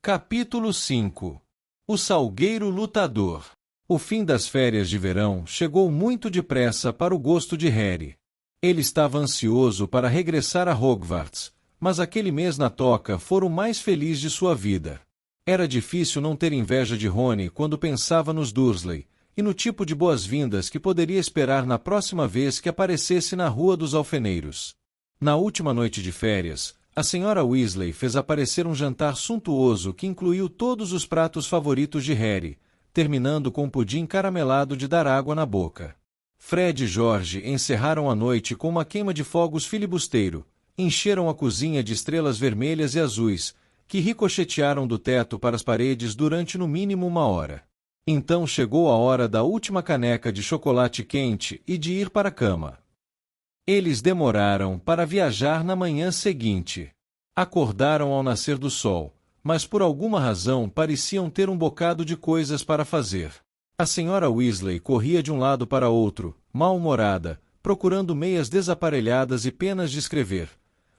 Capítulo 5. O Salgueiro Lutador. O fim das férias de verão chegou muito depressa para o gosto de Harry. Ele estava ansioso para regressar a Hogwarts, mas aquele mês na Toca fora o mais feliz de sua vida. Era difícil não ter inveja de Rony quando pensava nos Dursley, e no tipo de boas-vindas que poderia esperar na próxima vez que aparecesse na Rua dos Alfeneiros. Na última noite de férias, a senhora Weasley fez aparecer um jantar suntuoso que incluiu todos os pratos favoritos de Harry, terminando com um pudim caramelado de dar água na boca. Fred e George encerraram a noite com uma queima de fogos filibusteiro, encheram a cozinha de estrelas vermelhas e azuis, que ricochetearam do teto para as paredes durante no mínimo 1 hora. Então chegou a hora da última caneca de chocolate quente e de ir para a cama. Eles demoraram para viajar na manhã seguinte. Acordaram ao nascer do sol, mas por alguma razão pareciam ter um bocado de coisas para fazer. A senhora Weasley corria de um lado para outro, mal-humorada, procurando meias desaparelhadas e penas de escrever.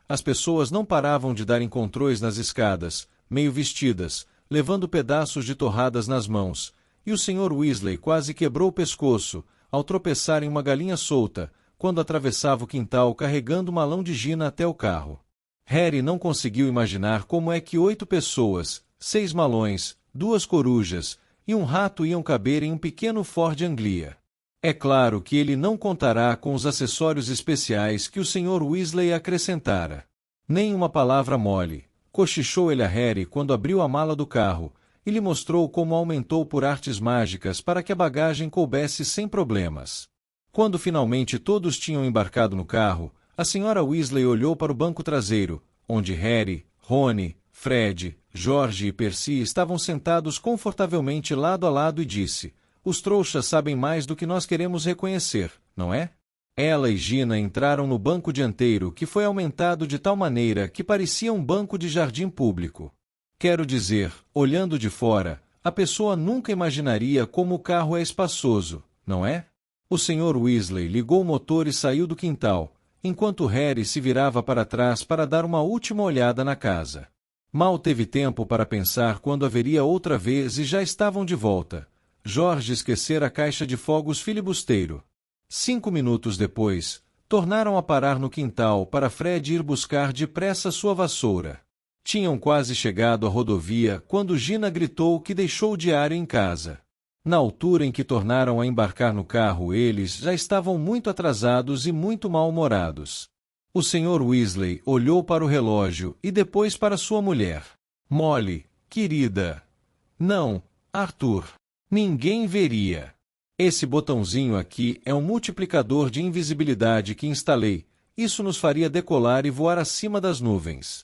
As pessoas não paravam de dar encontrões nas escadas, meio vestidas, levando pedaços de torradas nas mãos, e o Sr. Weasley quase quebrou o pescoço, ao tropeçar em uma galinha solta, quando atravessava o quintal carregando um malão de gina até o carro. Harry não conseguiu imaginar como é que 8 pessoas, 6 malões, 2 corujas e um rato iam caber em um pequeno Ford Anglia. É claro que ele não contará com os acessórios especiais que o Sr. Weasley acrescentara. Nem uma palavra mole, cochichou ele a Harry quando abriu a mala do carro, e lhe mostrou como aumentou por artes mágicas para que a bagagem coubesse sem problemas. Quando finalmente todos tinham embarcado no carro, a senhora Weasley olhou para o banco traseiro, onde Harry, Rony, Fred, George e Percy estavam sentados confortavelmente lado a lado e disse: "Os trouxas sabem mais do que nós queremos reconhecer, não é?" Ela e Gina entraram no banco dianteiro, que foi aumentado de tal maneira que parecia um banco de jardim público. Quero dizer, olhando de fora, a pessoa nunca imaginaria como o carro é espaçoso, não é? O Sr. Weasley ligou o motor e saiu do quintal, enquanto Harry se virava para trás para dar uma última olhada na casa. Mal teve tempo para pensar quando haveria outra vez e já estavam de volta. George esquecera a caixa de fogos filibusteiro. 5 minutos depois, tornaram a parar no quintal para Fred ir buscar depressa sua vassoura. Tinham quase chegado à rodovia quando Gina gritou que deixou o diário em casa. Na altura em que tornaram a embarcar no carro, eles já estavam muito atrasados e muito mal-humorados. O Sr. Weasley olhou para o relógio e depois para sua mulher. "Molly, querida." "Não, Arthur. Ninguém veria. Esse botãozinho aqui é um multiplicador de invisibilidade que instalei. Isso nos faria decolar e voar acima das nuvens.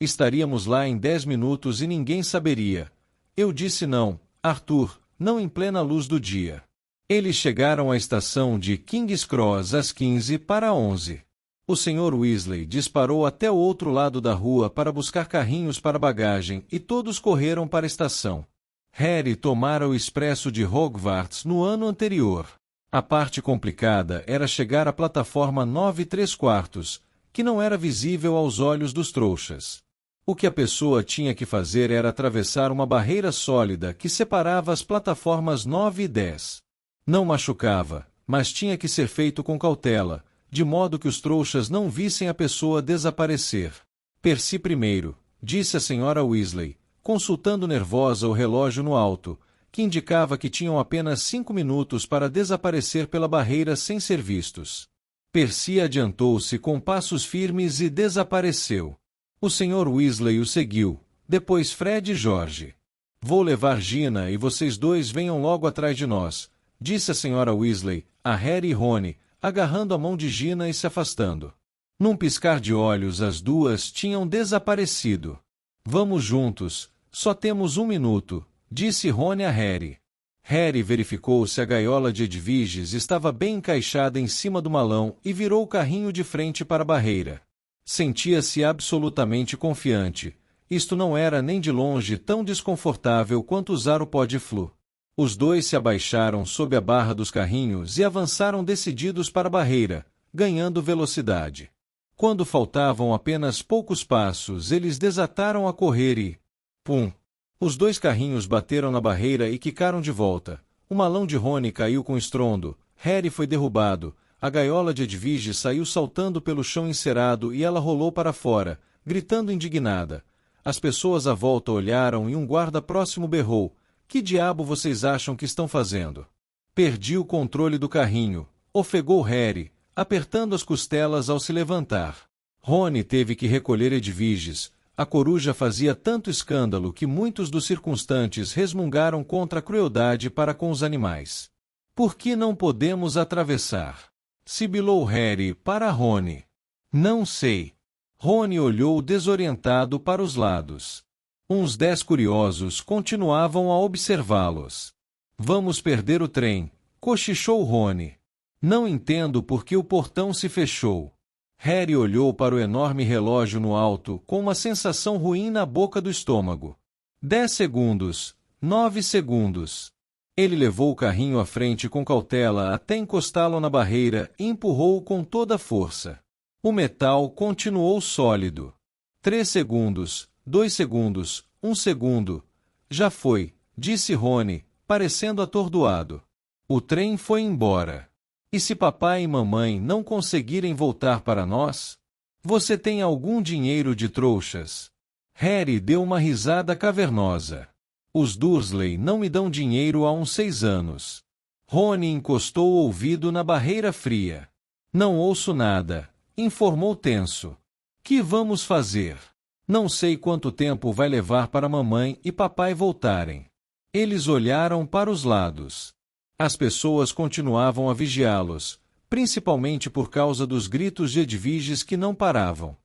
Estaríamos lá em 10 minutos e ninguém saberia." Eu disse não, Arthur, não em plena luz do dia. Eles chegaram à estação de King's Cross às 15 para 11. O Sr. Weasley disparou até o outro lado da rua para buscar carrinhos para bagagem e todos correram para a estação. Harry tomara o expresso de Hogwarts no ano anterior. A parte complicada era chegar à plataforma 9 3/4, que não era visível aos olhos dos trouxas. O que a pessoa tinha que fazer era atravessar uma barreira sólida que separava as plataformas 9 e 10. Não machucava, mas tinha que ser feito com cautela, de modo que os trouxas não vissem a pessoa desaparecer. "Percy primeiro", disse a senhora Weasley, consultando nervosa o relógio no alto, que indicava que tinham apenas 5 minutos para desaparecer pela barreira sem ser vistos. Percy adiantou-se com passos firmes e desapareceu. O Sr. Weasley o seguiu, depois Fred e George. "Vou levar Gina e vocês dois venham logo atrás de nós", disse a senhora Weasley, a Harry e Rony, agarrando a mão de Gina e se afastando. Num piscar de olhos as duas tinham desaparecido. "Vamos juntos, só temos 1 minuto", disse Rony a Harry. Harry verificou se a gaiola de Edviges estava bem encaixada em cima do malão e virou o carrinho de frente para a barreira. Sentia-se absolutamente confiante. Isto não era nem de longe tão desconfortável quanto usar o pó de flu. Os dois se abaixaram sob a barra dos carrinhos e avançaram decididos para a barreira, ganhando velocidade. Quando faltavam apenas poucos passos, eles desataram a correr e... pum! Os dois carrinhos bateram na barreira e quicaram de volta. O malão de Rony caiu com estrondo, Harry foi derrubado, a gaiola de Edwige saiu saltando pelo chão encerado e ela rolou para fora, gritando indignada. As pessoas à volta olharam e um guarda próximo berrou: "Que diabo vocês acham que estão fazendo?" "Perdi o controle do carrinho", ofegou Harry, apertando as costelas ao se levantar. Rony teve que recolher Edwiges. A coruja fazia tanto escândalo que muitos dos circunstantes resmungaram contra a crueldade para com os animais. "Por que não podemos atravessar?" sibilou Harry para Rony. "Não sei." Rony olhou desorientado para os lados. Uns 10 curiosos continuavam a observá-los. "Vamos perder o trem", cochichou Rony. "Não entendo por que o portão se fechou." Harry olhou para o enorme relógio no alto com uma sensação ruim na boca do estômago. 10 segundos, 9 segundos. Ele levou o carrinho à frente com cautela até encostá-lo na barreira e empurrou-o com toda a força. O metal continuou sólido. 3 segundos, 2 segundos, 1 segundo. "Já foi", disse Rony, parecendo atordoado. O trem foi embora. "E se papai e mamãe não conseguirem voltar para nós? Você tem algum dinheiro de trouxas?" Harry deu uma risada cavernosa. "Os Dursley não me dão dinheiro há uns 6 anos." Rony encostou o ouvido na barreira fria. "Não ouço nada", informou tenso. "Que vamos fazer?" "Não sei quanto tempo vai levar para mamãe e papai voltarem." Eles olharam para os lados. As pessoas continuavam a vigiá-los, principalmente por causa dos gritos de Edwiges que não paravam.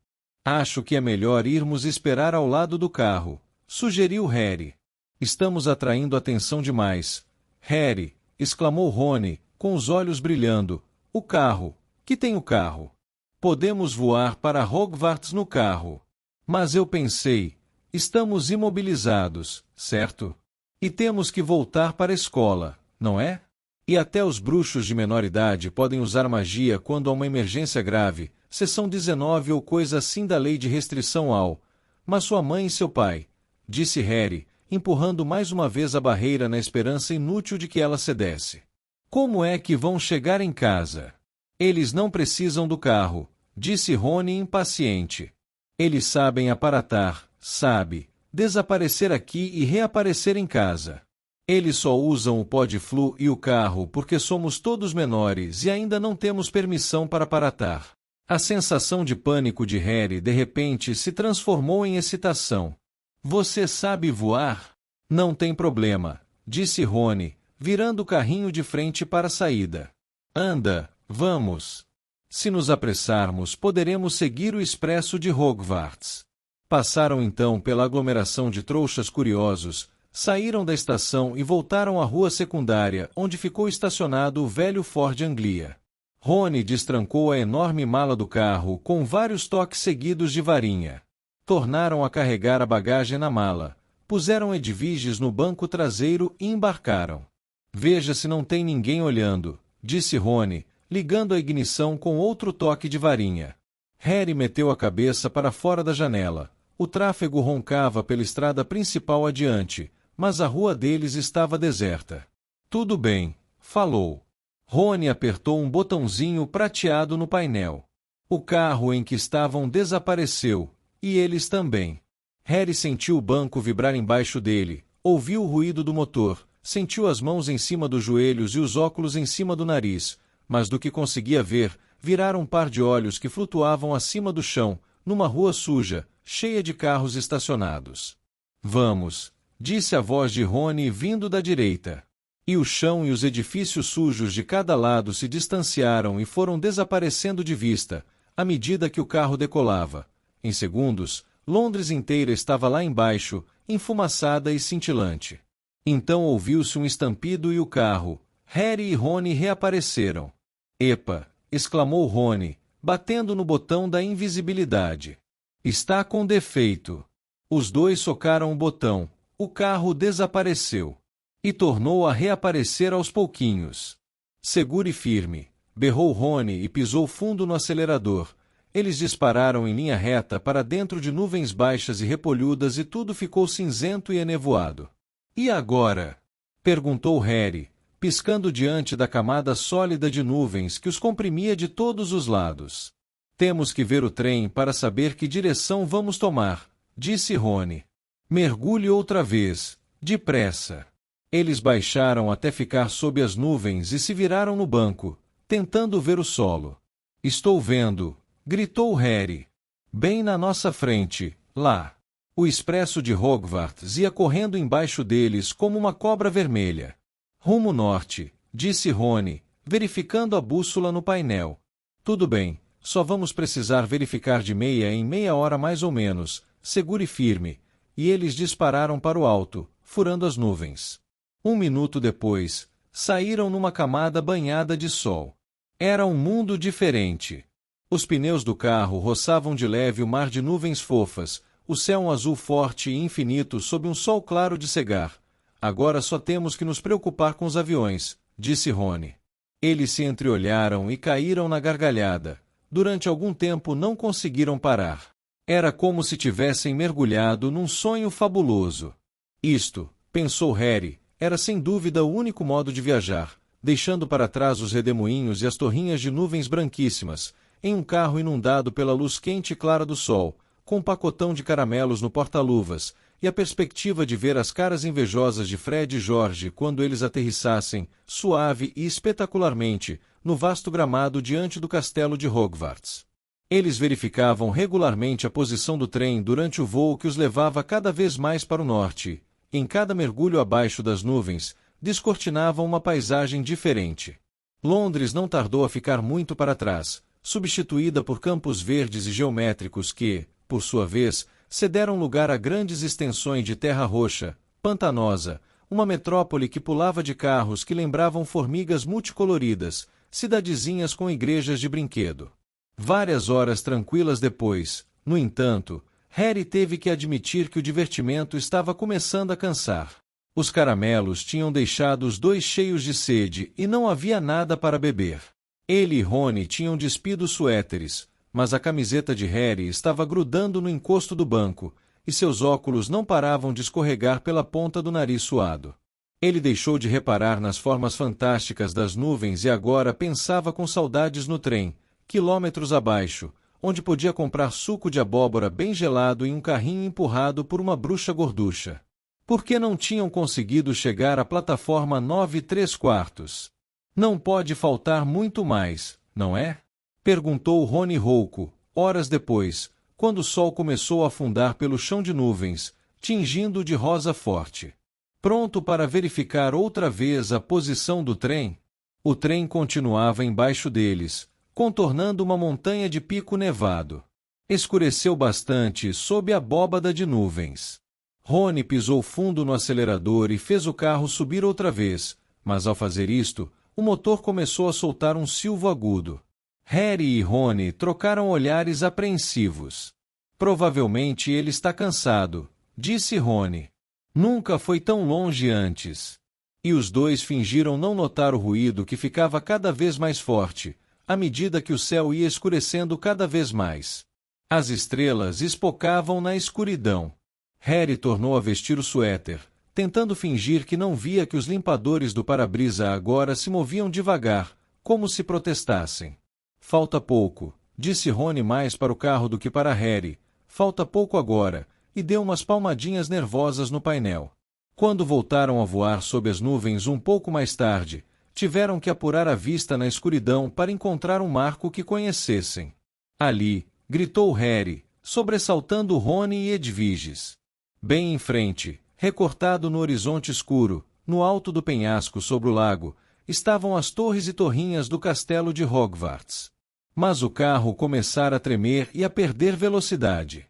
"Acho que é melhor irmos esperar ao lado do carro", sugeriu Harry. "Estamos atraindo atenção demais." "Harry", exclamou Rony, com os olhos brilhando. "O carro. Que tem o carro? Podemos voar para Hogwarts no carro." "Mas eu pensei, estamos imobilizados, certo? E temos que voltar para a escola, não é? E até os bruxos de menor idade podem usar magia quando há uma emergência grave, seção 19 ou coisa assim da lei de restrição ao... Mas sua mãe e seu pai", disse Harry, empurrando mais uma vez a barreira na esperança inútil de que ela cedesse. "Como é que vão chegar em casa?" "Eles não precisam do carro", disse Rony impaciente. "Eles sabem aparatar, sabe, desaparecer aqui e reaparecer em casa. Eles só usam o Podflu e o carro porque somos todos menores e ainda não temos permissão para aparatar." A sensação de pânico de Harry de repente se transformou em excitação. "Você sabe voar?" "Não tem problema", disse Rony, virando o carrinho de frente para a saída. "Anda, vamos. Se nos apressarmos, poderemos seguir o expresso de Hogwarts." Passaram então pela aglomeração de trouxas curiosos, saíram da estação e voltaram à rua secundária, onde ficou estacionado o velho Ford Anglia. Rony destrancou a enorme mala do carro com vários toques seguidos de varinha. Tornaram a carregar a bagagem na mala, puseram Edwiges no banco traseiro e embarcaram. "Veja se não tem ninguém olhando", disse Rony, ligando a ignição com outro toque de varinha. Harry meteu a cabeça para fora da janela. O tráfego roncava pela estrada principal adiante, mas a rua deles estava deserta. "Tudo bem", falou. Rony apertou um botãozinho prateado no painel. O carro em que estavam desapareceu, e eles também. Harry sentiu o banco vibrar embaixo dele, ouviu o ruído do motor, sentiu as mãos em cima dos joelhos e os óculos em cima do nariz, mas do que conseguia ver, viraram um par de olhos que flutuavam acima do chão, numa rua suja, cheia de carros estacionados. "Vamos", disse a voz de Rony vindo da direita. E o chão e os edifícios sujos de cada lado se distanciaram e foram desaparecendo de vista, à medida que o carro decolava. Em segundos, Londres inteira estava lá embaixo, enfumaçada e cintilante. Então ouviu-se um estampido e o carro. Harry e Rony reapareceram. "Epa!", exclamou Rony, batendo no botão da invisibilidade. "Está com defeito." Os dois socaram o botão. O carro desapareceu. E tornou a reaparecer aos pouquinhos. "Segure firme", berrou Rony e pisou fundo no acelerador. Eles dispararam em linha reta para dentro de nuvens baixas e repolhudas e tudo ficou cinzento e enevoado. E agora? Perguntou Harry, piscando diante da camada sólida de nuvens que os comprimia de todos os lados. Temos que ver o trem para saber que direção vamos tomar, disse Rony. Mergulhe outra vez, depressa. Eles baixaram até ficar sob as nuvens e se viraram no banco, tentando ver o solo. Estou vendo, gritou Harry. Bem na nossa frente, lá. O expresso de Hogwarts ia correndo embaixo deles como uma cobra vermelha. Rumo norte, disse Rony, verificando a bússola no painel. Tudo bem, só vamos precisar verificar de meia em meia hora mais ou menos, segure firme. E eles dispararam para o alto, furando as nuvens. 1 minuto depois, saíram numa camada banhada de sol. Era um mundo diferente. Os pneus do carro roçavam de leve o mar de nuvens fofas, o céu um azul forte e infinito sob um sol claro de cegar. Agora só temos que nos preocupar com os aviões, disse Rony. Eles se entreolharam e caíram na gargalhada. Durante algum tempo não conseguiram parar. Era como se tivessem mergulhado num sonho fabuloso. Isto, pensou Harry, era sem dúvida o único modo de viajar, deixando para trás os redemoinhos e as torrinhas de nuvens branquíssimas, em um carro inundado pela luz quente e clara do sol, com um pacotão de caramelos no porta-luvas, e a perspectiva de ver as caras invejosas de Fred e George quando eles aterrissassem, suave e espetacularmente, no vasto gramado diante do castelo de Hogwarts. Eles verificavam regularmente a posição do trem durante o voo que os levava cada vez mais para o norte. Em cada mergulho abaixo das nuvens, descortinavam uma paisagem diferente. Londres não tardou a ficar muito para trás, substituída por campos verdes e geométricos que, por sua vez, cederam lugar a grandes extensões de terra roxa, pantanosa, uma metrópole que pulava de carros que lembravam formigas multicoloridas, cidadezinhas com igrejas de brinquedo. Várias horas tranquilas depois, no entanto, Harry teve que admitir que o divertimento estava começando a cansar. Os caramelos tinham deixado os dois cheios de sede e não havia nada para beber. Ele e Rony tinham despido os suéteres, mas a camiseta de Harry estava grudando no encosto do banco, e seus óculos não paravam de escorregar pela ponta do nariz suado. Ele deixou de reparar nas formas fantásticas das nuvens e agora pensava com saudades no trem, quilômetros abaixo, onde podia comprar suco de abóbora bem gelado em um carrinho empurrado por uma bruxa gorducha. Por que não tinham conseguido chegar à plataforma 9¾ Não pode faltar muito mais, não é? Perguntou Rony rouco, horas depois, quando o sol começou a afundar pelo chão de nuvens, tingindo de rosa forte. Pronto para verificar outra vez a posição do trem? O trem continuava embaixo deles, contornando uma montanha de pico nevado. Escureceu bastante sob a abóbada de nuvens. Rony pisou fundo no acelerador e fez o carro subir outra vez, mas ao fazer isto, o motor começou a soltar um silvo agudo. Harry e Rony trocaram olhares apreensivos. Provavelmente ele está cansado, disse Rony. Nunca foi tão longe antes. E os dois fingiram não notar o ruído que ficava cada vez mais forte, à medida que o céu ia escurecendo cada vez mais. As estrelas espocavam na escuridão. Harry tornou a vestir o suéter, tentando fingir que não via que os limpadores do para-brisa agora se moviam devagar, como se protestassem. Falta pouco, disse Rony mais para o carro do que para Harry. Falta pouco agora, e deu umas palmadinhas nervosas no painel. Quando voltaram a voar sob as nuvens um pouco mais tarde, tiveram que apurar a vista na escuridão para encontrar um marco que conhecessem. Ali, gritou Harry, sobressaltando Rony e Edviges. Bem em frente, recortado no horizonte escuro, no alto do penhasco sobre o lago, estavam as torres e torrinhas do castelo de Hogwarts. Mas o carro começara a tremer e a perder velocidade.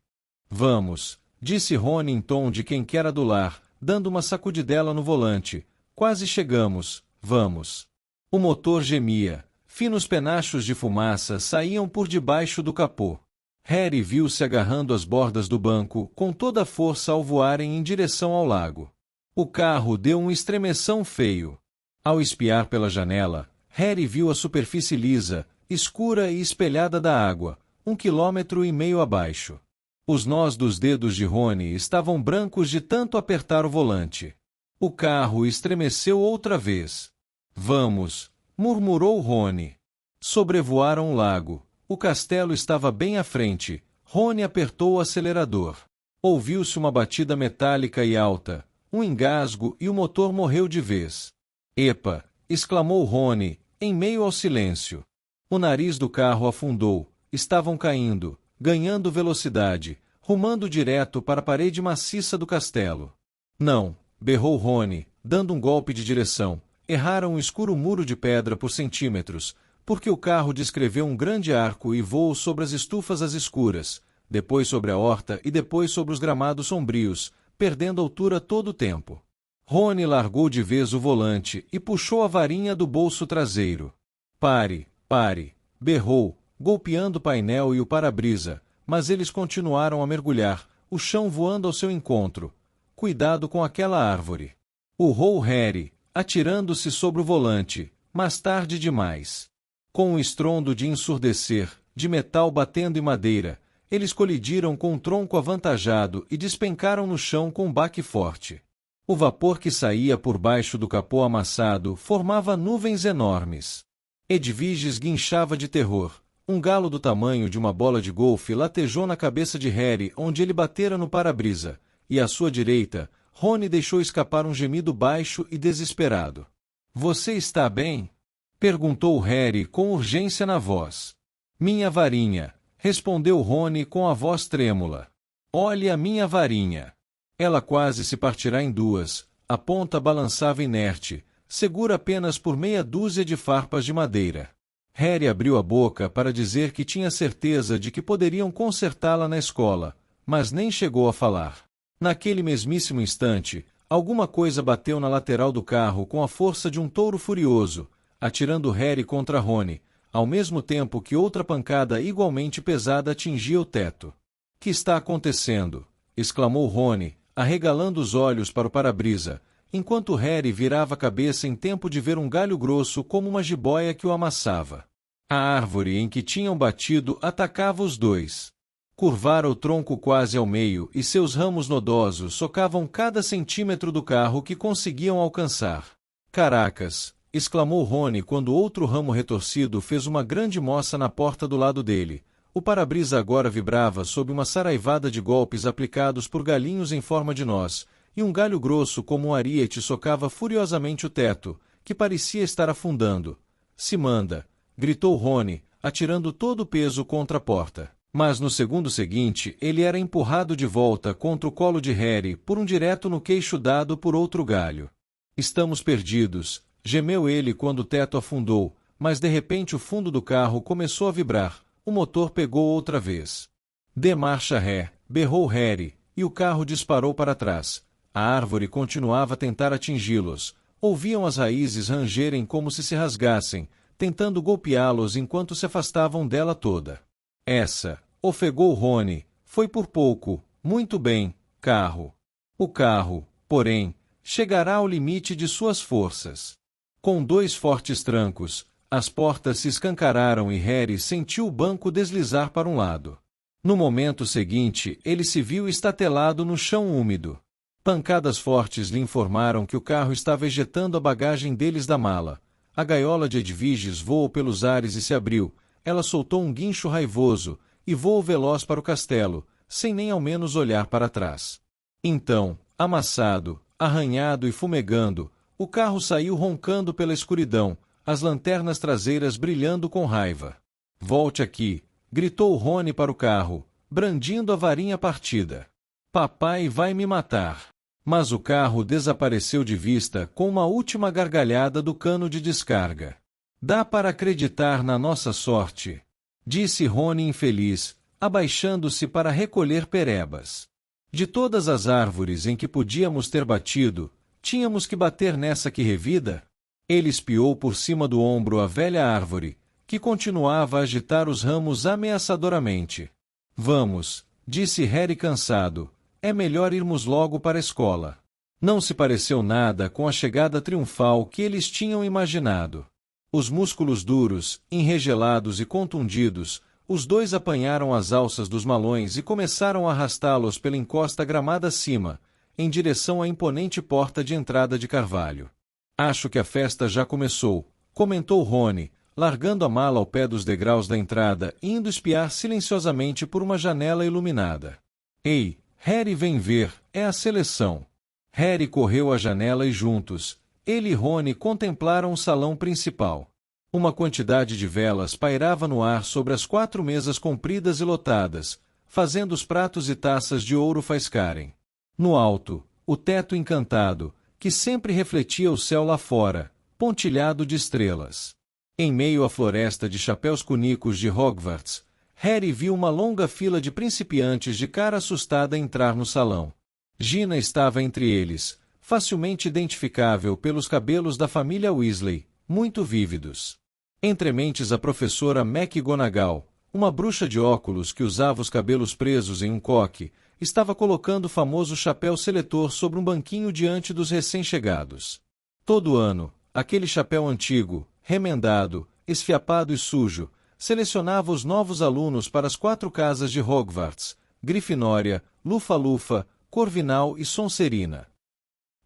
Vamos, disse Rony em tom de quem quer adular, dando uma sacudidela no volante. Quase chegamos, vamos. O motor gemia. Finos penachos de fumaça saíam por debaixo do capô. Harry viu-se agarrando as bordas do banco com toda a força ao voarem em direção ao lago. O carro deu um estremeção feio. Ao espiar pela janela, Harry viu a superfície lisa, escura e espelhada da água, 1,5 km abaixo. Os nós dos dedos de Rony estavam brancos de tanto apertar o volante. O carro estremeceu outra vez. Vamos, murmurou Rony. Sobrevoaram o lago. O castelo estava bem à frente. Rony apertou o acelerador. Ouviu-se uma batida metálica e alta, um engasgo e o motor morreu de vez. Epa! Exclamou Rony, em meio ao silêncio. O nariz do carro afundou. Estavam caindo, ganhando velocidade, rumando direto para a parede maciça do castelo. Não! Berrou Rony, dando um golpe de direção. Erraram um escuro muro de pedra por centímetros, porque o carro descreveu um grande arco e voou sobre as estufas às escuras, depois sobre a horta e depois sobre os gramados sombrios, perdendo altura todo o tempo. Rony largou de vez o volante e puxou a varinha do bolso traseiro. Pare, pare, berrou, golpeando o painel e o para-brisa, mas eles continuaram a mergulhar, o chão voando ao seu encontro. Cuidado com aquela árvore. Urrou Harry, atirando-se sobre o volante, mas tarde demais. Com um estrondo de ensurdecer, de metal batendo em madeira, eles colidiram com um tronco avantajado e despencaram no chão com um baque forte. O vapor que saía por baixo do capô amassado formava nuvens enormes. Edviges guinchava de terror. Um galo do tamanho de uma bola de golfe latejou na cabeça de Harry onde ele batera no para-brisa, e à sua direita, Rony deixou escapar um gemido baixo e desesperado. — Você está bem? Perguntou Harry com urgência na voz. — Minha varinha, respondeu Rony com a voz trêmula. — Olhe a minha varinha. Ela quase se partirá em duas, a ponta balançava inerte, segura apenas por meia dúzia de farpas de madeira. Harry abriu a boca para dizer que tinha certeza de que poderiam consertá-la na escola, mas nem chegou a falar. Naquele mesmíssimo instante, alguma coisa bateu na lateral do carro com a força de um touro furioso, atirando Harry contra Rony, ao mesmo tempo que outra pancada igualmente pesada atingia o teto. — Que está acontecendo? Exclamou Rony, arregalando os olhos para o para-brisa, enquanto Harry virava a cabeça em tempo de ver um galho grosso como uma jiboia que o amassava. A árvore em que tinham batido atacava os dois. Curvara o tronco quase ao meio e seus ramos nodosos socavam cada centímetro do carro que conseguiam alcançar. — Caracas! Exclamou Rony quando outro ramo retorcido fez uma grande moça na porta do lado dele. O para-brisa agora vibrava sob uma saraivada de golpes aplicados por galinhos em forma de nós, e um galho grosso como um ariete socava furiosamente o teto, que parecia estar afundando. — Se manda! Gritou Rony, atirando todo o peso contra a porta. Mas no segundo seguinte ele era empurrado de volta contra o colo de Harry por um direto no queixo dado por outro galho. — Estamos perdidos! Gemeu ele quando o teto afundou, mas de repente o fundo do carro começou a vibrar. O motor pegou outra vez. — Dê marcha ré! Berrou Harry, e o carro disparou para trás. A árvore continuava a tentar atingi-los. Ouviam as raízes rangerem como se rasgassem, tentando golpeá-los enquanto se afastavam dela toda. — Essa! Ofegou Rony. Foi por pouco. Muito bem, carro. O carro, porém, chegará ao limite de suas forças. Com dois fortes trancos, as portas se escancararam e Harry sentiu o banco deslizar para um lado. No momento seguinte, ele se viu estatelado no chão úmido. Pancadas fortes lhe informaram que o carro estava ejetando a bagagem deles da mala. A gaiola de Edviges voou pelos ares e se abriu. Ela soltou um guincho raivoso e voou veloz para o castelo, sem nem ao menos olhar para trás. Então, amassado, arranhado e fumegando, o carro saiu roncando pela escuridão, as lanternas traseiras brilhando com raiva. — Volte aqui! Gritou Rony para o carro, brandindo a varinha partida. — Papai vai me matar! Mas o carro desapareceu de vista com uma última gargalhada do cano de descarga. — Dá para acreditar na nossa sorte! Disse Rony infeliz, abaixando-se para recolher perebas. De todas as árvores em que podíamos ter batido, tínhamos que bater nessa que revida? Ele espiou por cima do ombro a velha árvore, que continuava a agitar os ramos ameaçadoramente. — Vamos! Disse Harry cansado. É melhor irmos logo para a escola. Não se pareceu nada com a chegada triunfal que eles tinham imaginado. Os músculos duros, enregelados e contundidos, os dois apanharam as alças dos malões e começaram a arrastá-los pela encosta gramada acima, em direção à imponente porta de entrada de carvalho. Acho que a festa já começou, comentou Rony, largando a mala ao pé dos degraus da entrada e indo espiar silenciosamente por uma janela iluminada. Ei, Harry, vem ver, é a seleção. Harry correu à janela e juntos, ele e Rony contemplaram o salão principal. Uma quantidade de velas pairava no ar sobre as 4 mesas compridas e lotadas, fazendo os pratos e taças de ouro faiscarem. No alto, o teto encantado, que sempre refletia o céu lá fora, pontilhado de estrelas. Em meio à floresta de chapéus cunicos de Hogwarts, Harry viu uma longa fila de principiantes de cara assustada entrar no salão. Gina estava entre eles, facilmente identificável pelos cabelos da família Weasley, muito vívidos. Entre mentes a professora McGonagall, uma bruxa de óculos que usava os cabelos presos em um coque, estava colocando o famoso chapéu seletor sobre um banquinho diante dos recém-chegados. Todo ano, aquele chapéu antigo, remendado, esfiapado e sujo, selecionava os novos alunos para as 4 casas de Hogwarts, Grifinória, Lufa-Lufa, Corvinal e Sonserina.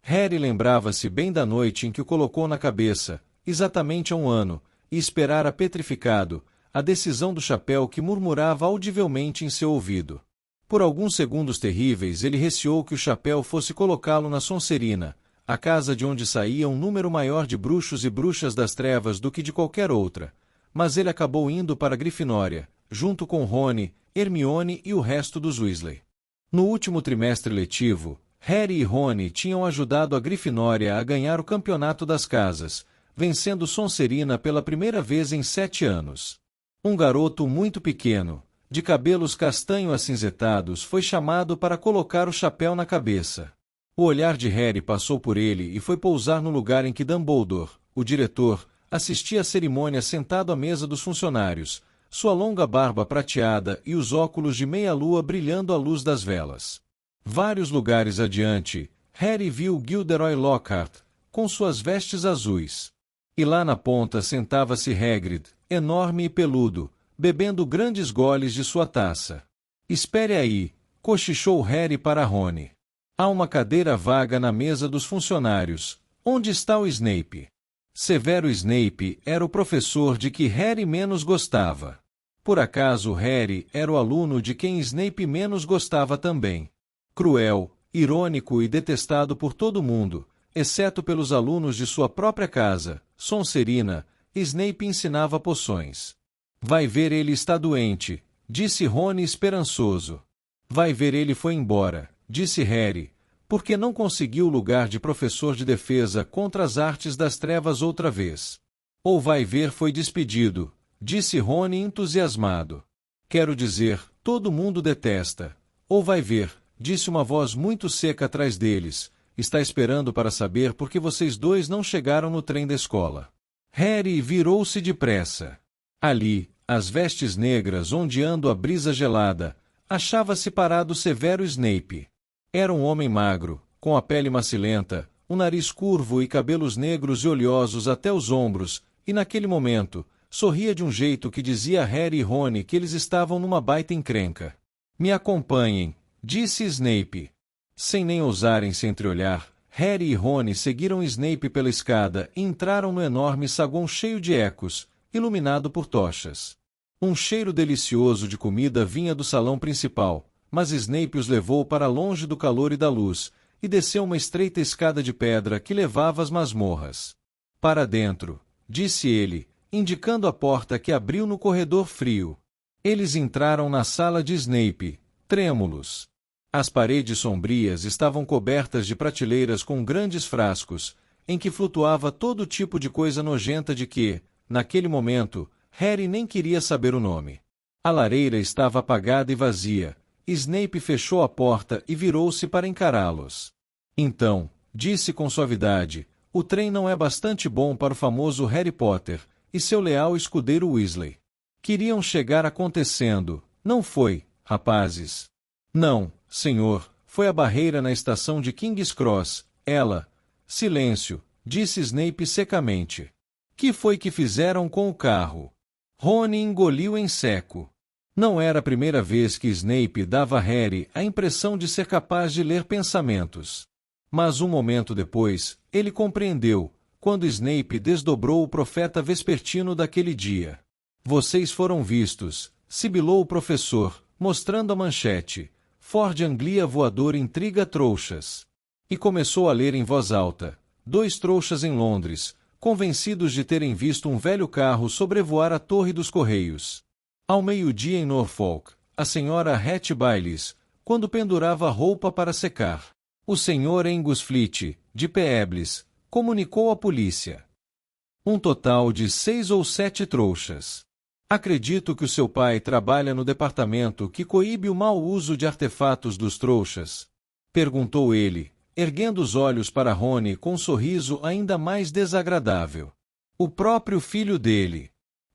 Harry lembrava-se bem da noite em que o colocou na cabeça, exatamente há um ano, e esperara petrificado, a decisão do chapéu que murmurava audivelmente em seu ouvido. Por alguns segundos terríveis ele receou que o chapéu fosse colocá-lo na Sonserina, a casa de onde saía um número maior de bruxos e bruxas das trevas do que de qualquer outra, mas ele acabou indo para Grifinória, junto com Rony, Hermione e o resto dos Weasley. No último trimestre letivo, Harry e Rony tinham ajudado a Grifinória a ganhar o campeonato das casas, vencendo Sonserina pela primeira vez em 7 anos. Um garoto muito pequeno, de cabelos castanho-acinzentados, foi chamado para colocar o chapéu na cabeça. O olhar de Harry passou por ele e foi pousar no lugar em que Dumbledore, o diretor, assistia à cerimônia sentado à mesa dos funcionários, sua longa barba prateada e os óculos de meia-lua brilhando à luz das velas. Vários lugares adiante, Harry viu Gilderoy Lockhart, com suas vestes azuis. E lá na ponta sentava-se Hagrid, enorme e peludo, bebendo grandes goles de sua taça. Espere aí, cochichou Harry para Rony. Há uma cadeira vaga na mesa dos funcionários. Onde está o Snape? Severo Snape era o professor de que Harry menos gostava. Por acaso Harry era o aluno de quem Snape menos gostava também. Cruel, irônico e detestado por todo mundo, exceto pelos alunos de sua própria casa, Sonserina, Snape ensinava poções. Vai ver, ele está doente, disse Rony esperançoso. Vai ver, ele foi embora, disse Harry, porque não conseguiu o lugar de professor de defesa contra as artes das trevas outra vez. Ou vai ver, foi despedido, disse Rony entusiasmado. Quero dizer, todo mundo detesta. Ou vai ver, disse uma voz muito seca atrás deles, está esperando para saber por que vocês dois não chegaram no trem da escola. Harry virou-se depressa. Ali, as vestes negras ondeando a brisa gelada, achava-se parado Severo Snape. Era um homem magro, com a pele macilenta, um nariz curvo e cabelos negros e oleosos até os ombros, e naquele momento, sorria de um jeito que dizia a Harry e Rony que eles estavam numa baita encrenca. Me acompanhem, disse Snape. Sem nem ousarem se entreolhar, Harry e Rony seguiram Snape pela escada e entraram no enorme saguão cheio de ecos, iluminado por tochas. Um cheiro delicioso de comida vinha do salão principal, mas Snape os levou para longe do calor e da luz, e desceu uma estreita escada de pedra que levava às masmorras. Para dentro, disse ele, indicando a porta que abriu no corredor frio. Eles entraram na sala de Snape, trêmulos. As paredes sombrias estavam cobertas de prateleiras com grandes frascos, em que flutuava todo tipo de coisa nojenta de que, naquele momento, Harry nem queria saber o nome. A lareira estava apagada e vazia. Snape fechou a porta e virou-se para encará-los. Então, disse com suavidade, o trem não é bastante bom para o famoso Harry Potter e seu leal escudeiro Weasley. Queriam chegar acontecendo, não foi, rapazes? Não, senhor, foi a barreira na estação de King's Cross, ela... Silêncio, disse Snape secamente. Que foi que fizeram com o carro? Rony engoliu em seco. Não era a primeira vez que Snape dava a Harry a impressão de ser capaz de ler pensamentos. Mas um momento depois, ele compreendeu, quando Snape desdobrou o profeta vespertino daquele dia. Vocês foram vistos, sibilou o professor, mostrando a manchete. Ford Anglia voador intriga trouxas. E começou a ler em voz alta. 2 trouxas em Londres, convencidos de terem visto um velho carro sobrevoar a Torre dos Correios. Ao meio-dia em Norfolk, a senhora Hatch Baylis, quando pendurava a roupa para secar. O senhor Angus Fleet, de Peebles, comunicou à polícia. Um total de 6 ou 7 trouxas. Acredito que o seu pai trabalha no departamento que coíbe o mau uso de artefatos dos trouxas? Perguntou ele, erguendo os olhos para Rony com um sorriso ainda mais desagradável. O próprio filho dele.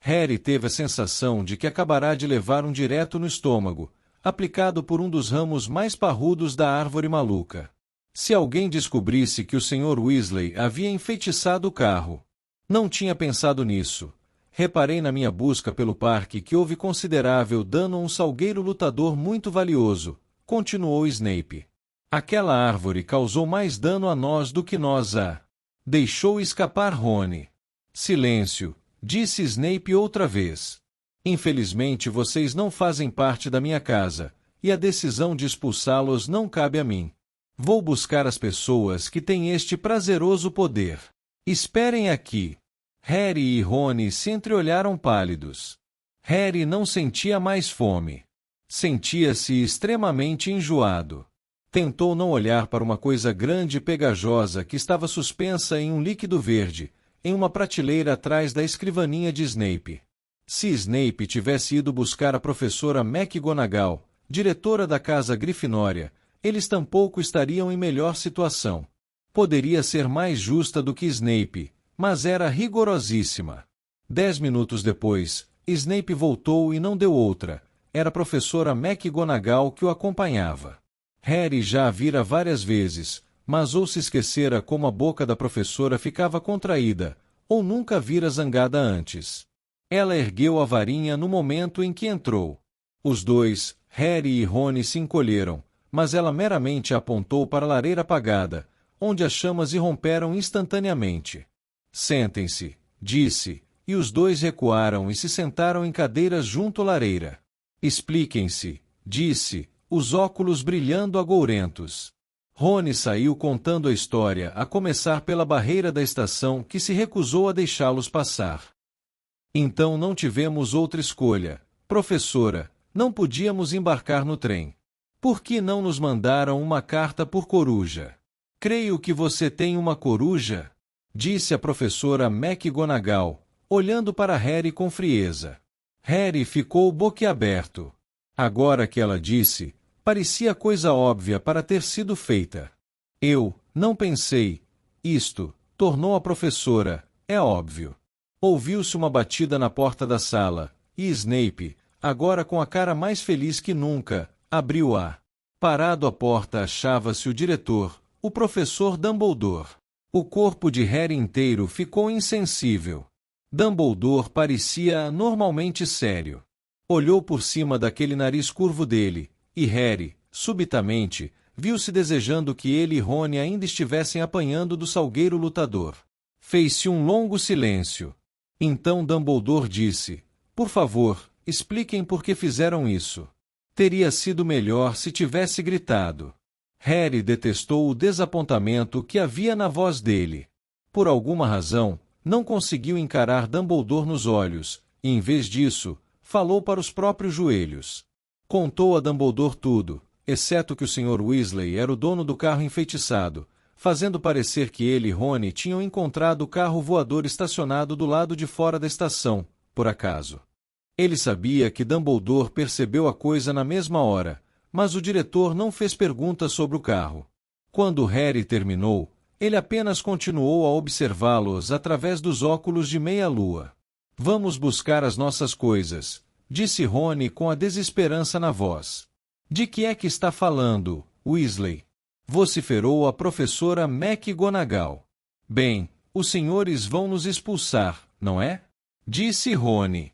Harry teve a sensação de que acabará de levar um direto no estômago, aplicado por um dos ramos mais parrudos da árvore maluca. Se alguém descobrisse que o Sr. Weasley havia enfeitiçado o carro. Não tinha pensado nisso. Reparei na minha busca pelo parque que houve considerável dano a um salgueiro lutador muito valioso, continuou Snape. Aquela árvore causou mais dano a nós do que nós a... Deixou escapar Rony. Silêncio, disse Snape outra vez. Infelizmente vocês não fazem parte da minha casa, e a decisão de expulsá-los não cabe a mim. Vou buscar as pessoas que têm este prazeroso poder. Esperem aqui. Harry e Rony se entreolharam pálidos. Harry não sentia mais fome. Sentia-se extremamente enjoado. Tentou não olhar para uma coisa grande e pegajosa que estava suspensa em um líquido verde, em uma prateleira atrás da escrivaninha de Snape. Se Snape tivesse ido buscar a professora McGonagall, diretora da Casa Grifinória, eles tampouco estariam em melhor situação. Poderia ser mais justa do que Snape, mas era rigorosíssima. 10 minutos depois, Snape voltou e não deu outra. Era a professora McGonagall que o acompanhava. Harry já a vira várias vezes, mas ou se esquecera como a boca da professora ficava contraída, ou nunca vira zangada antes. Ela ergueu a varinha no momento em que entrou. Os dois, Harry e Rony, se encolheram, mas ela meramente apontou para a lareira apagada, onde as chamas irromperam instantaneamente. Sentem-se, disse, e os dois recuaram e se sentaram em cadeiras junto à lareira. Expliquem-se, disse, os óculos brilhando agourentos. Rony saiu contando a história, a começar pela barreira da estação que se recusou a deixá-los passar. Então não tivemos outra escolha, professora, não podíamos embarcar no trem. Por que não nos mandaram uma carta por coruja? Creio que você tem uma coruja, disse a professora McGonagall, olhando para Harry com frieza. Harry ficou boquiaberto. Agora que ela disse, parecia coisa óbvia para ter sido feita. Eu não pensei. Isto, tornou a professora, é óbvio. Ouviu-se uma batida na porta da sala, e Snape, agora com a cara mais feliz que nunca, abriu-a. Parado à porta achava-se o diretor, o professor Dumbledore. O corpo de Harry inteiro ficou insensível. Dumbledore parecia anormalmente sério. Olhou por cima daquele nariz curvo dele, e Harry, subitamente, viu-se desejando que ele e Rony ainda estivessem apanhando do salgueiro lutador. Fez-se um longo silêncio. Então Dumbledore disse, por favor, expliquem por que fizeram isso. Teria sido melhor se tivesse gritado. Harry detestou o desapontamento que havia na voz dele. Por alguma razão, não conseguiu encarar Dumbledore nos olhos, e em vez disso, falou para os próprios joelhos. Contou a Dumbledore tudo, exceto que o Sr. Weasley era o dono do carro enfeitiçado, fazendo parecer que ele e Rony tinham encontrado o carro voador estacionado do lado de fora da estação, por acaso. Ele sabia que Dumbledore percebeu a coisa na mesma hora, mas o diretor não fez perguntas sobre o carro. Quando Harry terminou, ele apenas continuou a observá-los através dos óculos de meia-lua. Vamos buscar as nossas coisas, disse Rony com a desesperança na voz. De que é que está falando, Weasley? Vociferou a professora McGonagall. Bem, os senhores vão nos expulsar, não é? Disse Rony.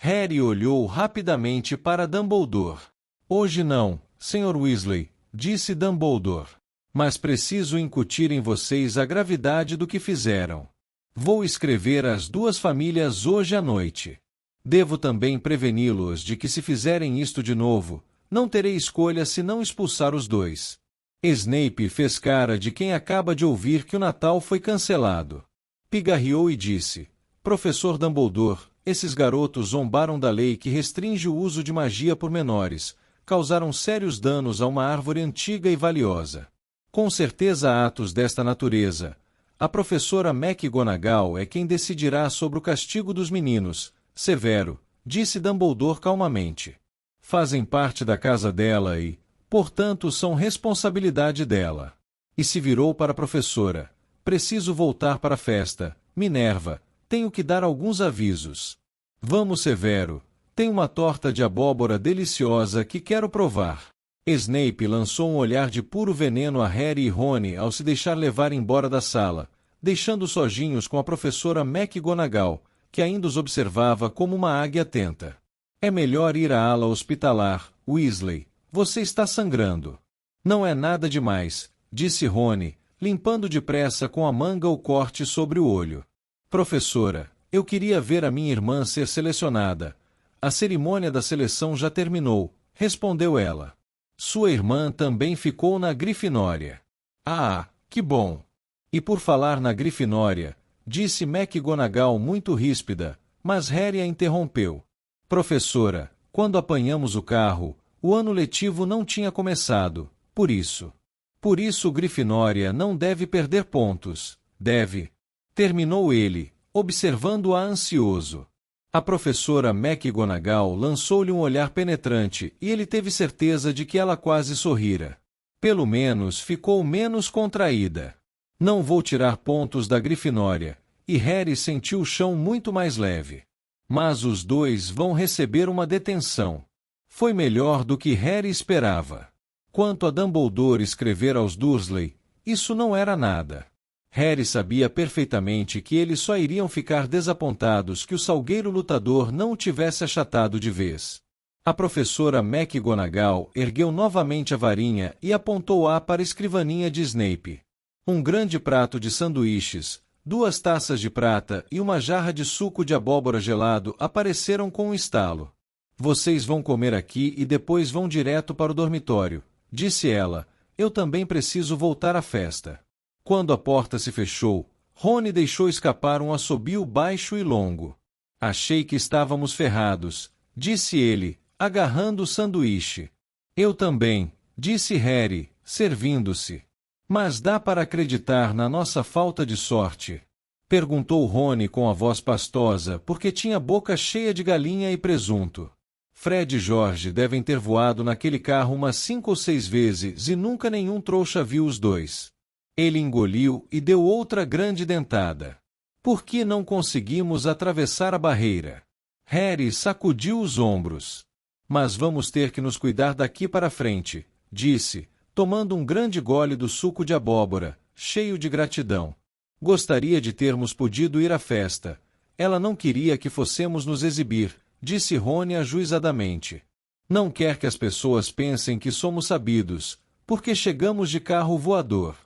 Harry olhou rapidamente para Dumbledore. Hoje não, Sr. Weasley, disse Dumbledore. Mas preciso incutir em vocês a gravidade do que fizeram. Vou escrever às duas famílias hoje à noite. Devo também preveni-los de que se fizerem isto de novo, não terei escolha senão expulsar os dois. Snape fez cara de quem acaba de ouvir que o Natal foi cancelado. Pigarreou e disse: Professor Dumbledore, esses garotos zombaram da lei que restringe o uso de magia por menores, causaram sérios danos a uma árvore antiga e valiosa. Com certeza atos desta natureza. A professora McGonagall é quem decidirá sobre o castigo dos meninos. Severo, disse Dumbledore calmamente. Fazem parte da casa dela e, portanto, são responsabilidade dela. E se virou para a professora. Preciso voltar para a festa. Minerva, tenho que dar alguns avisos. Vamos, Severo. Tem uma torta de abóbora deliciosa que quero provar. Snape lançou um olhar de puro veneno a Harry e Rony ao se deixar levar embora da sala, deixando sozinhos com a professora McGonagall, que ainda os observava como uma águia atenta. É melhor ir à ala hospitalar, Weasley. Você está sangrando. Não é nada demais, disse Rony, limpando depressa com a manga o corte sobre o olho. Professora, eu queria ver a minha irmã ser selecionada. A cerimônia da seleção já terminou, respondeu ela. Sua irmã também ficou na Grifinória. Ah, que bom! E por falar na Grifinória, disse McGonagall muito ríspida, mas Harry a interrompeu. Professora, quando apanhamos o carro, o ano letivo não tinha começado, por isso. Por isso Grifinória não deve perder pontos, deve. Terminou ele, observando-a ansioso. A professora McGonagall lançou-lhe um olhar penetrante e ele teve certeza de que ela quase sorrira. Pelo menos ficou menos contraída. Não vou tirar pontos da Grifinória, e Harry sentiu o chão muito mais leve. Mas os dois vão receber uma detenção. Foi melhor do que Harry esperava. Quanto a Dumbledore escrever aos Dursley, isso não era nada. Harry sabia perfeitamente que eles só iriam ficar desapontados que o Salgueiro Lutador não o tivesse achatado de vez. A professora McGonagall ergueu novamente a varinha e apontou-a para a escrivaninha de Snape. Um grande prato de sanduíches, 2 taças de prata e uma jarra de suco de abóbora gelado apareceram com um estalo. Vocês vão comer aqui e depois vão direto para o dormitório, disse ela. Eu também preciso voltar à festa. Quando a porta se fechou, Rony deixou escapar um assobio baixo e longo. Achei que estávamos ferrados, disse ele, agarrando o sanduíche. Eu também, disse Harry, servindo-se. Mas dá para acreditar na nossa falta de sorte? Perguntou Rony com a voz pastosa, porque tinha a boca cheia de galinha e presunto. Fred e George devem ter voado naquele carro umas 5 ou 6 vezes e nunca nenhum trouxa viu os dois. Ele engoliu e deu outra grande dentada. Por que não conseguimos atravessar a barreira? Harry sacudiu os ombros. Mas vamos ter que nos cuidar daqui para frente, disse, tomando um grande gole do suco de abóbora, cheio de gratidão. Gostaria de termos podido ir à festa. Ela não queria que fossemos nos exibir, disse Rony ajuizadamente. Não quer que as pessoas pensem que somos sabidos, porque chegamos de carro voador.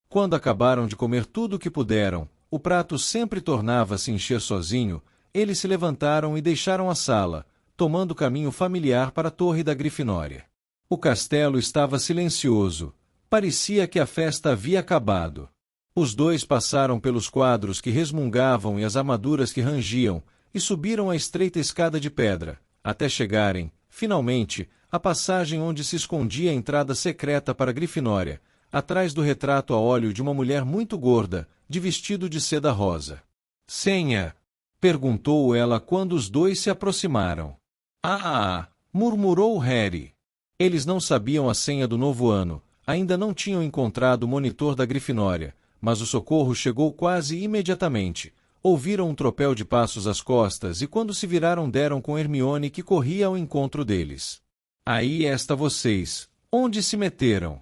Quando acabaram de comer tudo o que puderam, o prato sempre tornava a se encher sozinho, eles se levantaram e deixaram a sala, tomando o caminho familiar para a Torre da Grifinória. O castelo estava silencioso. Parecia que a festa havia acabado. Os dois passaram pelos quadros que resmungavam e as armaduras que rangiam, e subiram a estreita escada de pedra, até chegarem, finalmente, à passagem onde se escondia a entrada secreta para a Grifinória, atrás do retrato a óleo de uma mulher muito gorda, de vestido de seda rosa. Senha? Perguntou ela quando os dois se aproximaram. Ah! Murmurou Harry. Eles não sabiam a senha do novo ano, ainda não tinham encontrado o monitor da Grifinória, mas o socorro chegou quase imediatamente. Ouviram um tropel de passos às costas e quando se viraram deram com Hermione que corria ao encontro deles. Aí está vocês. Onde se meteram?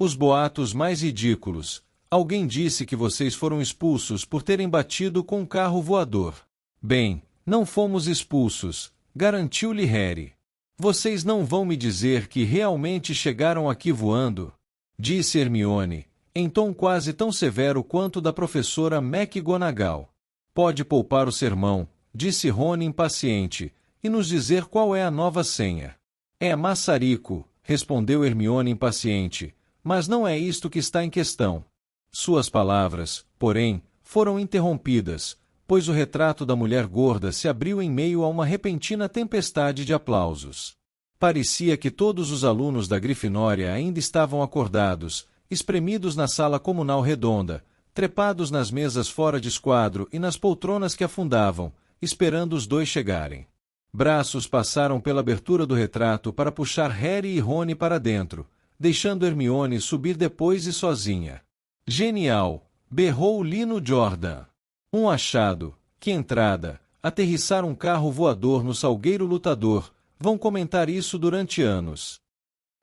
Os boatos mais ridículos. Alguém disse que vocês foram expulsos por terem batido com um carro voador. Bem, Não fomos expulsos, garantiu-lhe Harry. Vocês não vão me dizer que realmente chegaram aqui voando? Disse Hermione, em tom quase tão severo quanto o da professora McGonagall. Pode poupar o sermão, disse Rony impaciente, e nos dizer qual é a nova senha. É maçarico, respondeu Hermione impaciente, mas não é isto que está em questão. Suas palavras, porém, foram interrompidas, pois o retrato da mulher gorda se abriu em meio a uma repentina tempestade de aplausos. Parecia que todos os alunos da Grifinória ainda estavam acordados, espremidos na sala comunal redonda, trepados nas mesas fora de esquadro e nas poltronas que afundavam, esperando os dois chegarem. Braços passaram pela abertura do retrato para puxar Harry e Rony para dentro, deixando Hermione subir depois e sozinha. Genial! Berrou Lino Jordan. Um achado, que entrada, aterrissar um carro voador no Salgueiro Lutador, vão comentar isso durante anos.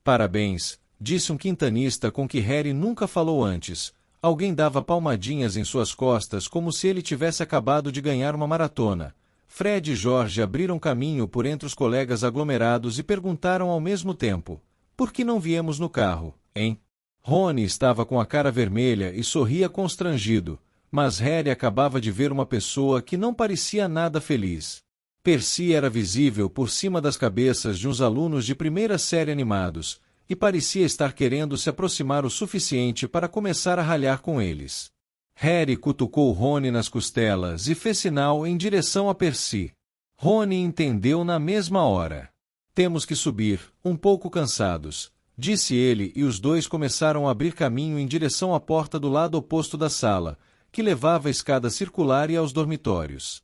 Parabéns, disse um quintanista com que Harry nunca falou antes. Alguém dava palmadinhas em suas costas como se ele tivesse acabado de ganhar uma maratona. Fred e George abriram caminho por entre os colegas aglomerados e perguntaram ao mesmo tempo: por que não viemos no carro, hein? Rony estava com a cara vermelha e sorria constrangido, mas Harry acabava de ver uma pessoa que não parecia nada feliz. Percy era visível por cima das cabeças de uns alunos de primeira série animados, e parecia estar querendo se aproximar o suficiente para começar a ralhar com eles. Harry cutucou Rony nas costelas e fez sinal em direção a Percy. Rony entendeu na mesma hora. Temos que subir, um pouco cansados, disse ele, e os dois começaram a abrir caminho em direção à porta do lado oposto da sala, que levava à escada circular e aos dormitórios.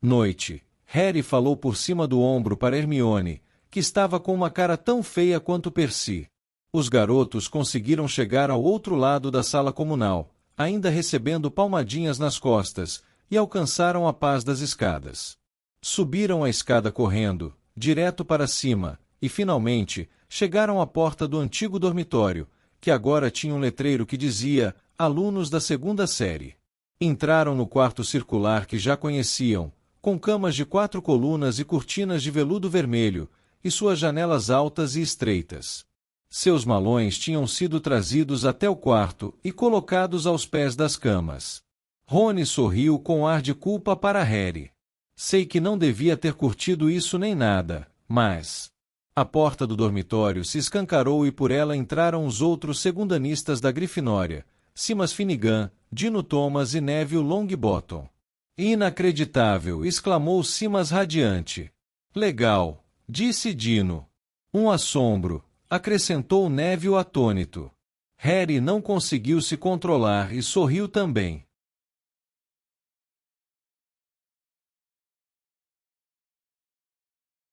Noite. Harry falou por cima do ombro para Hermione, que estava com uma cara tão feia quanto Percy. Os garotos conseguiram chegar ao outro lado da sala comunal, ainda recebendo palmadinhas nas costas, e alcançaram a paz das escadas. Subiram a escada correndo, direto para cima, e finalmente chegaram à porta do antigo dormitório, que agora tinha um letreiro que dizia alunos da segunda série. Entraram no quarto circular que já conheciam, com camas de 4 colunas e cortinas de veludo vermelho, e suas janelas altas e estreitas. Seus malões tinham sido trazidos até o quarto e colocados aos pés das camas. Rony sorriu com ar de culpa para Harry. Sei que não devia ter curtido isso nem nada, mas... A porta do dormitório se escancarou e por ela entraram os outros segundanistas da Grifinória, Simas Finnegan, Dino Thomas e Neville Longbottom. Inacreditável! Exclamou Simas radiante. Legal! Disse Dino. Um assombro! Acrescentou Neville atônito. Harry não conseguiu se controlar e sorriu também.